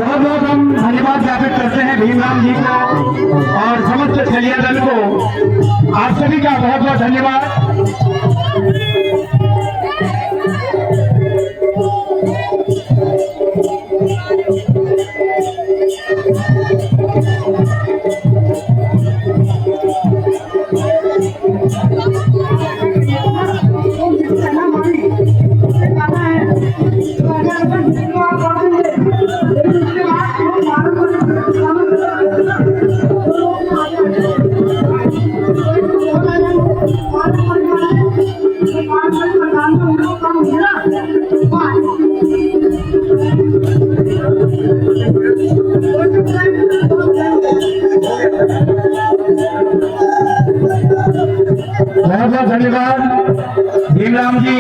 बहुत बहुत हम धन्यवाद ज्ञापित करते हैं भीमराम जी को और समस्त छलिया दल को। आप सभी का बहुत बहुत धन्यवाद। बहुत बहुत धन्यवाद भीमराम जी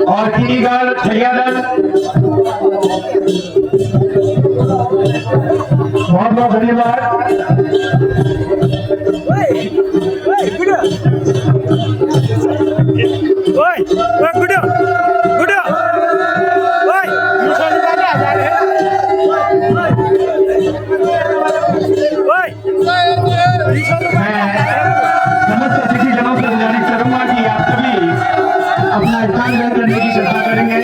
और कीरीगढ़ छलिया दल, बहुत बहुत धन्यवाद। समस्त अतिथि जनों से गुजारिश करूंगा कि आप सभी अपना स्थान ग्रहण करने की चर्चा करेंगे।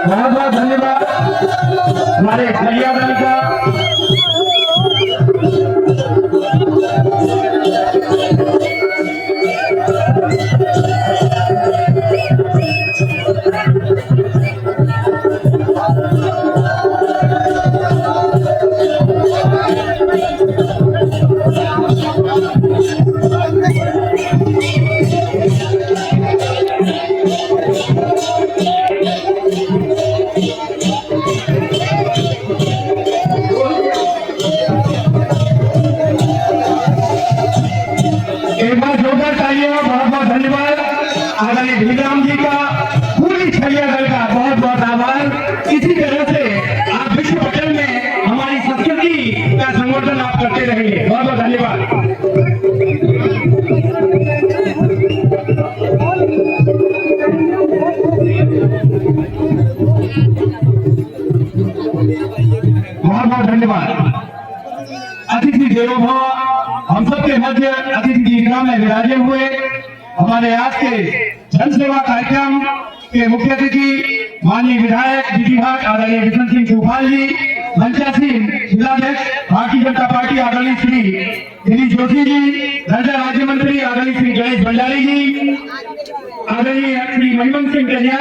बहुत बहुत धन्यवाद हमारे छलिया दल का। एक बार जोरदार तालियां। बहुत बहुत धन्यवाद आदरणीय भीमराम जी का, पूरी छलिया दल का बहुत बहुत आभार। इसी तरह से आप विश्व पटल में हमारी संस्कृति का संवर्धन आप करते रहेंगे। बहुत बहुत धन्यवाद। बहुत बहुत धन्यवाद। अतिथि देवो भव। हम सबके मध्य अतिथि दीर्घा में विराजे हुए हमारे आज के जन सेवा कार्यक्रम के मुख्य अतिथि माननीय विधायक जीटीघाट आदरणीय विशन सिंह चौहान जी, मंचासीन जिलाध्यक्ष भारतीय जनता पार्टी आदरणीय श्री दिलीप जोशी जी, रक्षा राज्य मंत्री आदरणीय श्री गणेश भंडारी जी, आदरणीय श्री मनमोहन सिंह कन्या।